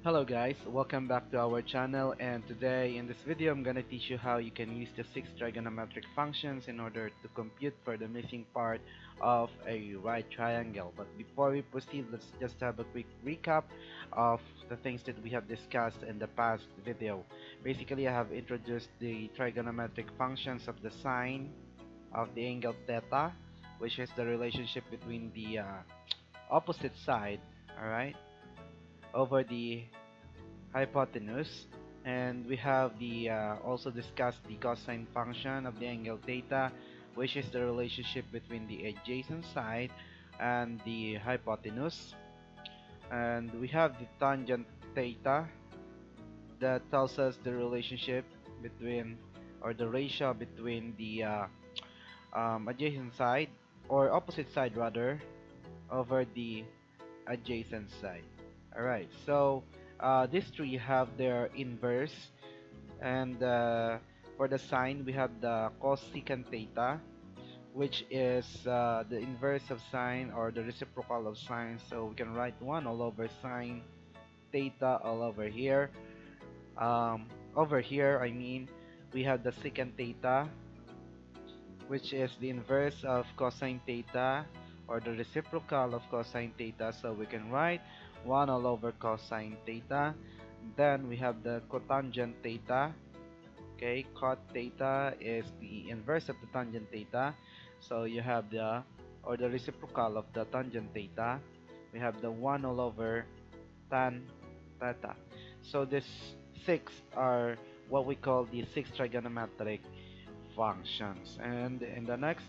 Hello guys, welcome back to our channel, and today in this video I'm gonna teach you how you can use the 6 trigonometric functions in order to compute for the missing part of a right triangle. But before we proceed, let's just have a quick recap of the things that we have discussed in the past video. Basically, I have introduced the trigonometric functions of the sine of the angle theta, which is the relationship between the opposite side, alright, over the hypotenuse, and we have the also discussed the cosine function of the angle theta, which is the relationship between the adjacent side and the hypotenuse, and we have the tangent theta that tells us the relationship between, or the ratio between the adjacent side, or opposite side rather, over the adjacent side. Alright, so these three have their inverse, and for the sine we have the cosecant theta, which is the inverse of sine, or the reciprocal of sine. So we can write 1 all over sine theta all over here. Over here, I mean, we have the secant theta, which is the inverse of cosine theta, or the reciprocal of cosine theta. So we can write 1 all over cosine theta. Then we have the cotangent theta. Okay, cot theta is the inverse of the tangent theta. So you have the, or the reciprocal of the tangent theta. We have the 1 all over tan theta. So these 6 are what we call the 6 trigonometric functions. And in the next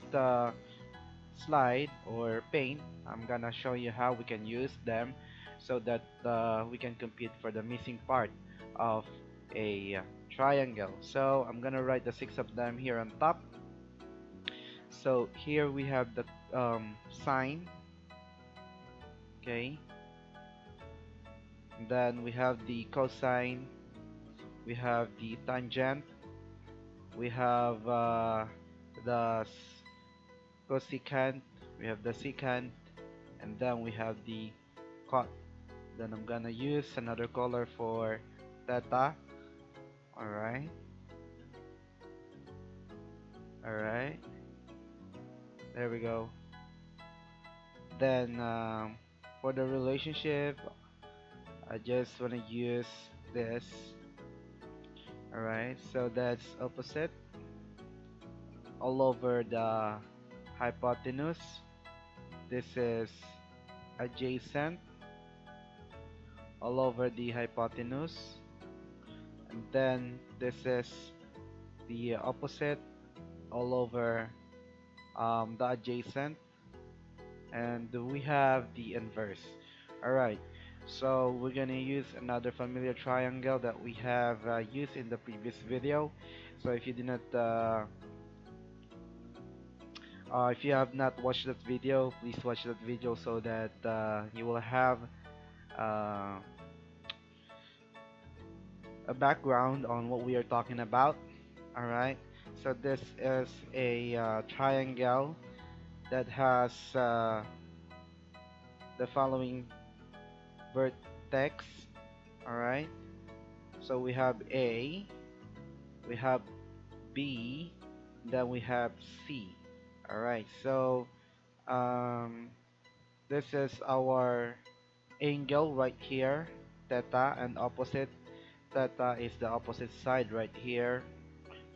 slide or pane, I'm gonna show you how we can use them so that we can compute for the missing part of a triangle. So I'm gonna write the 6 of them here on top. So here we have the sine, okay, and then we have the cosine, we have the tangent, we have the cosecant, we have the secant, and then we have the cot. Then I'm gonna use another color for theta. Alright, alright, there we go. Then for the relationship, I just want to use this. Alright, so that's opposite all over the hypotenuse. This is adjacent all over the hypotenuse, and then this is the opposite all over the adjacent, and we have the inverse. Alright, so we're gonna use another familiar triangle that we have used in the previous video. So if you did not if you have not watched that video, please watch that video so that you will have uh, a background on what we are talking about. Alright, so this is a triangle that has the following vertex. Alright, so we have A, we have B, then we have C. Alright, so this is our angle right here, theta, and opposite theta is the opposite side right here,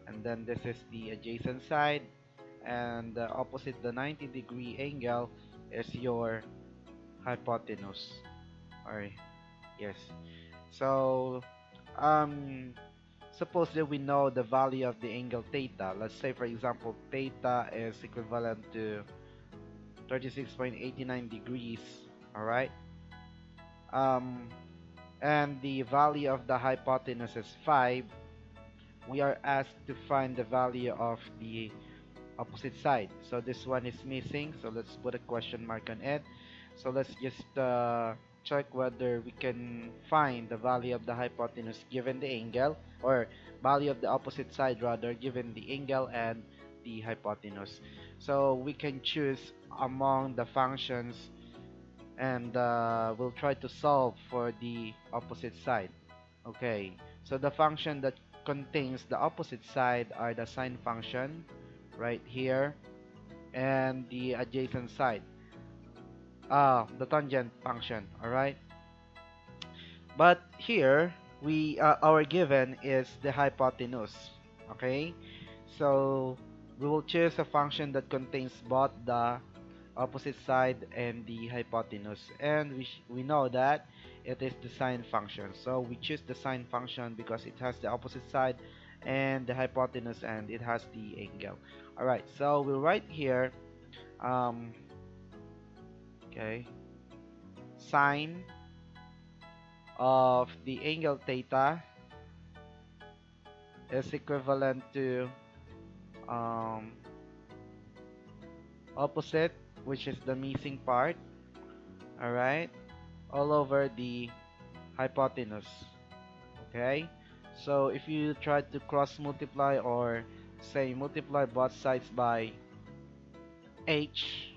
and then this is the adjacent side, and the opposite the 90-degree angle is your hypotenuse. Alright, yes. So suppose that we know the value of the angle theta. Let's say, for example, theta is equivalent to 36.89 degrees. Alright, and the value of the hypotenuse is 5. We are asked to find the value of the opposite side. So this one is missing, so let's put a question mark on it. So let's just check whether we can find the value of the hypotenuse given the angle, or value of the opposite side rather, given the angle and the hypotenuse. So we can choose among the functions, and we'll try to solve for the opposite side. Okay, so the function that contains the opposite side are the sine function right here and the adjacent side, the tangent function. All right, but here we our given is the hypotenuse. Okay, so we will choose a function that contains both the opposite side and the hypotenuse, and we know that it is the sine function, so we choose the sine function because it has the opposite side and the hypotenuse and it has the angle. All right, so we'll write here um, okay, sine of the angle theta is equivalent to um, opposite, which is the missing part, all right, all over the hypotenuse. Okay, so if you try to cross multiply or say multiply both sides by h,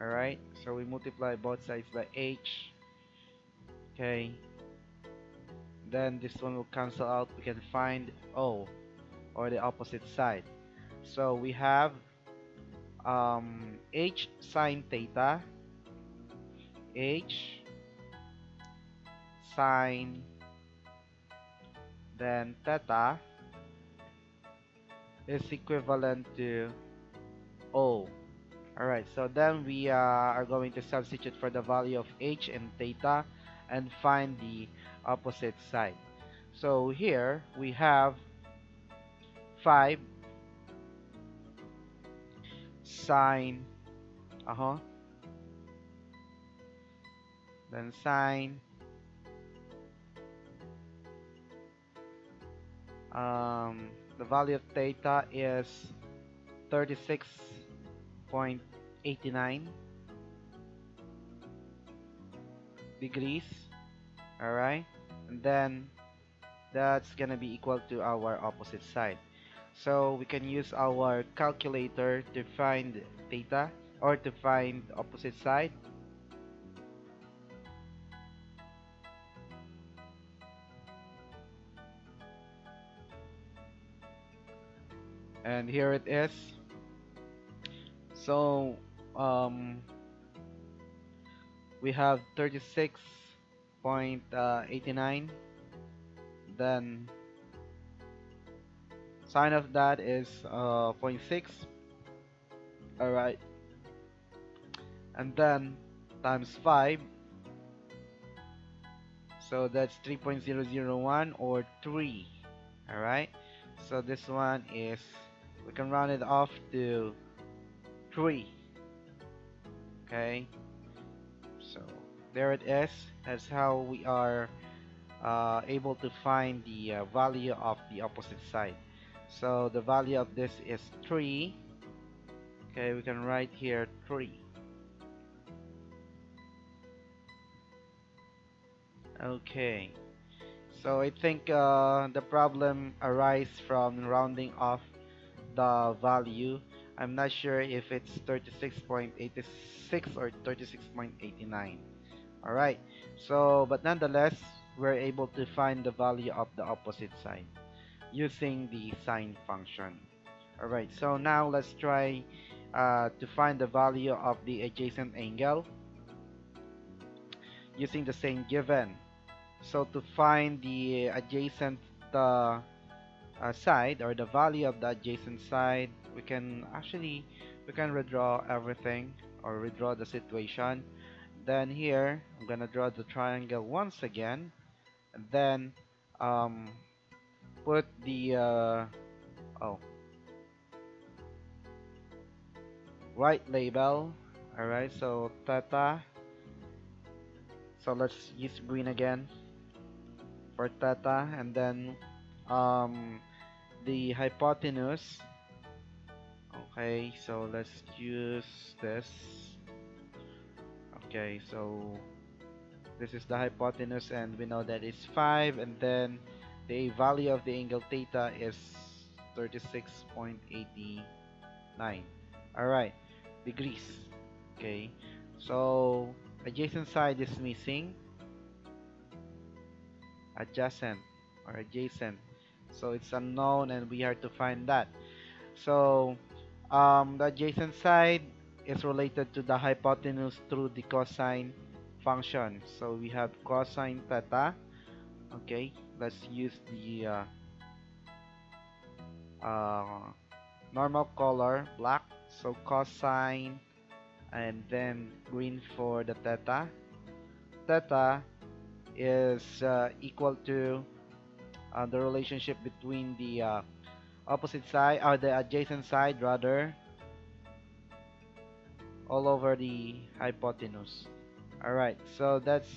all right, so we multiply both sides by h. Okay, then this one will cancel out. We can find o, or the opposite side. So we have h sine theta, h sine, then theta is equivalent to o. Alright, so then we are going to substitute for the value of h and theta and find the opposite side. So here we have 5 sine, then sine, the value of theta is 36.89 degrees. Alright, and then that's gonna be equal to our opposite side. So we can use our calculator to find theta or to find opposite side. And here it is. So we have 36.89, then sine of that is 0.6. Alright, and then times 5, so that's 3.001 or 3. Alright, so this one is, we can round it off to 3. Okay, so there it is. That's how we are able to find the value of the opposite side. So the value of this is 3. Okay, we can write here 3. Okay, so I think the problem arises from rounding off the value. I'm not sure if it's 36.86 or 36.89. Alright, so but nonetheless, we're able to find the value of the opposite side using the sine function. Alright, so now let's try to find the value of the adjacent angle using the same given. So to find the adjacent side, or the value of the adjacent side, we can redraw everything or redraw the situation. Then here I'm gonna draw the triangle once again, and then um, put the right label. Alright, so theta, so let's use green again for theta, and then the hypotenuse. Okay, so let's use this. Okay, so this is the hypotenuse and we know that it's 5, and then the value of the angle theta is 36.89. Alright, degrees. Okay, so adjacent side is missing, adjacent or adjacent. So it's unknown and we have to find that. So the adjacent side is related to the hypotenuse through the cosine function. So we have cosine theta. Okay, let's use the uh, normal color, black. So cosine and then green for the theta. Theta is equal to the relationship between the opposite side or the adjacent side rather all over the hypotenuse. Alright, so that's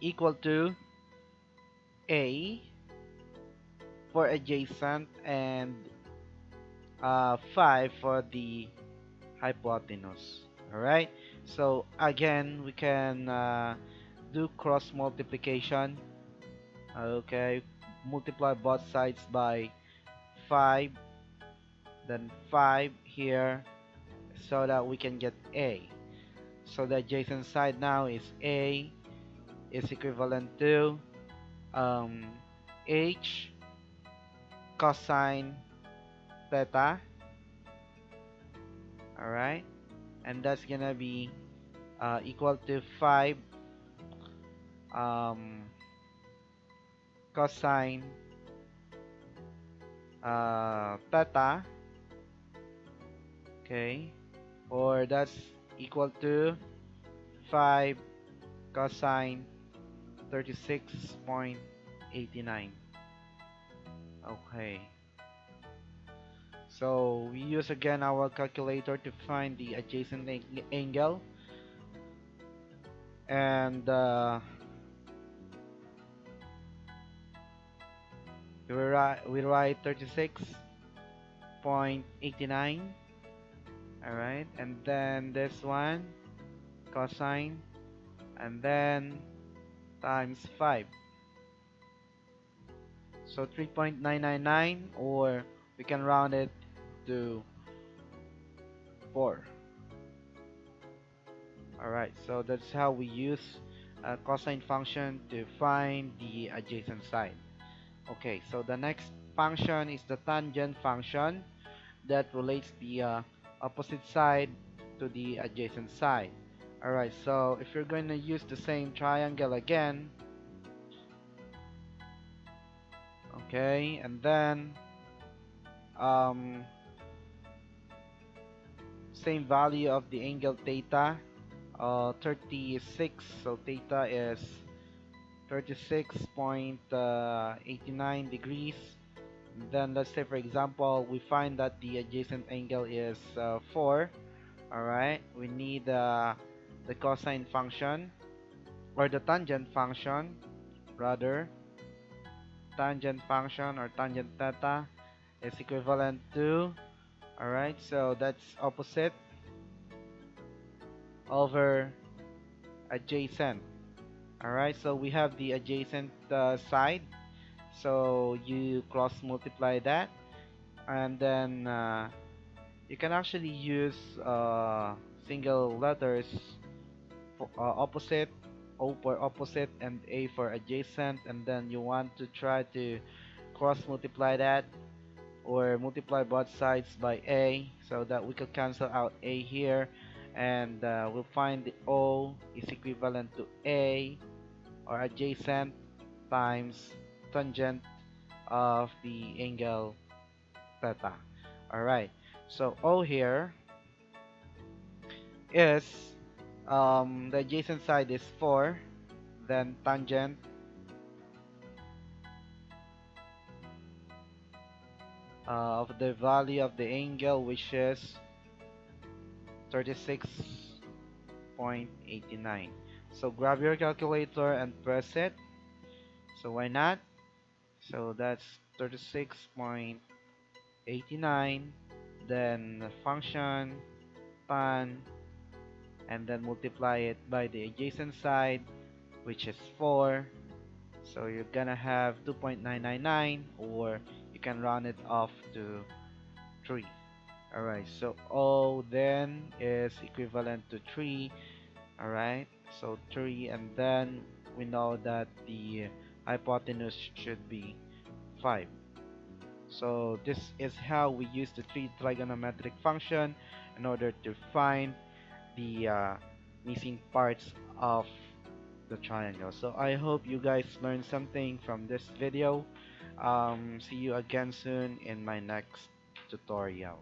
equal to A for adjacent and 5 for the hypotenuse. Alright, so again we can do cross multiplication. Okay, multiply both sides by 5, then 5 here so that we can get A. So the adjacent side now is A is equivalent to um, H cosine theta. Alright, and that's gonna be equal to 5 um, cosine theta. Okay, or that's equal to 5 cosine 36.89. Okay, so we use again our calculator to find the adjacent angle, and we write 36.89. Alright, and then this one cosine and then times 5, so 3.999, or we can round it to 4. Alright, so that's how we use a cosine function to find the adjacent side. Okay, so the next function is the tangent function that relates the opposite side to the adjacent side. Alright, so if you're going to use the same triangle again, okay, and then same value of the angle theta, 36, so theta is 36.89 degrees. Then let's say for example we find that the adjacent angle is 4. Alright, we need the cosine function or the tangent function rather. Tangent function or tangent theta is equivalent to, alright, so that's opposite over adjacent. Alright, so we have the adjacent side, so you cross multiply that, and then you can actually use single letters for opposite, O for opposite and A for adjacent, and then you want to try to cross multiply that or multiply both sides by A so that we could cancel out A here, and we'll find the O is equivalent to A or adjacent times tangent of the angle theta. Alright, so O here is the adjacent side is 4, then tangent of the value of the angle, which is 36.89. So grab your calculator and press it. So why not? So that's 36.89, then the function tan, and then multiply it by the adjacent side, which is 4. So you're gonna have 2.999, or you can round it off to 3. Alright, so O then is equivalent to 3. Alright, so 3, and then we know that the hypotenuse should be 5. So this is how we use the three trigonometric function in order to find the missing parts of the triangle. So I hope you guys learned something from this video. See you again soon in my next tutorial.